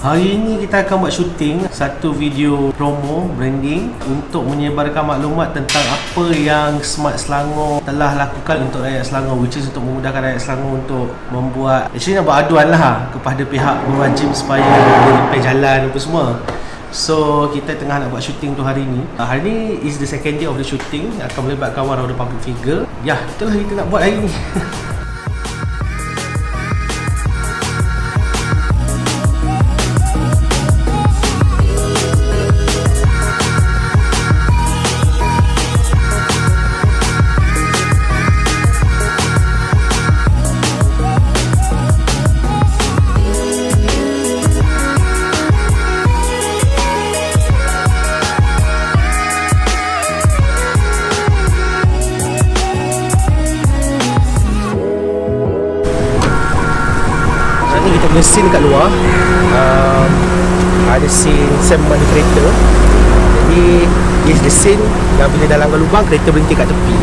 Hari ini kita akan buat syuting satu video promo branding untuk menyebarkan maklumat tentang apa yang Smart Selangor telah lakukan untuk rakyat Selangor, which is untuk memudahkan rakyat Selangor untuk membuat, actually nak buat aduan lah kepada pihak berwajib supaya repair jalan apa semua. So kita tengah nak buat syuting tu hari ni. Hari ni is the second day of the shooting, akan melibatkan one of the public figure. Ya, itulah kita nak buat hari ni. Kita punya scene kat luar, ada scene Sam memandu kereta. Jadi is the scene yang bila dah langgar lubang, kereta berhenti kat tepi.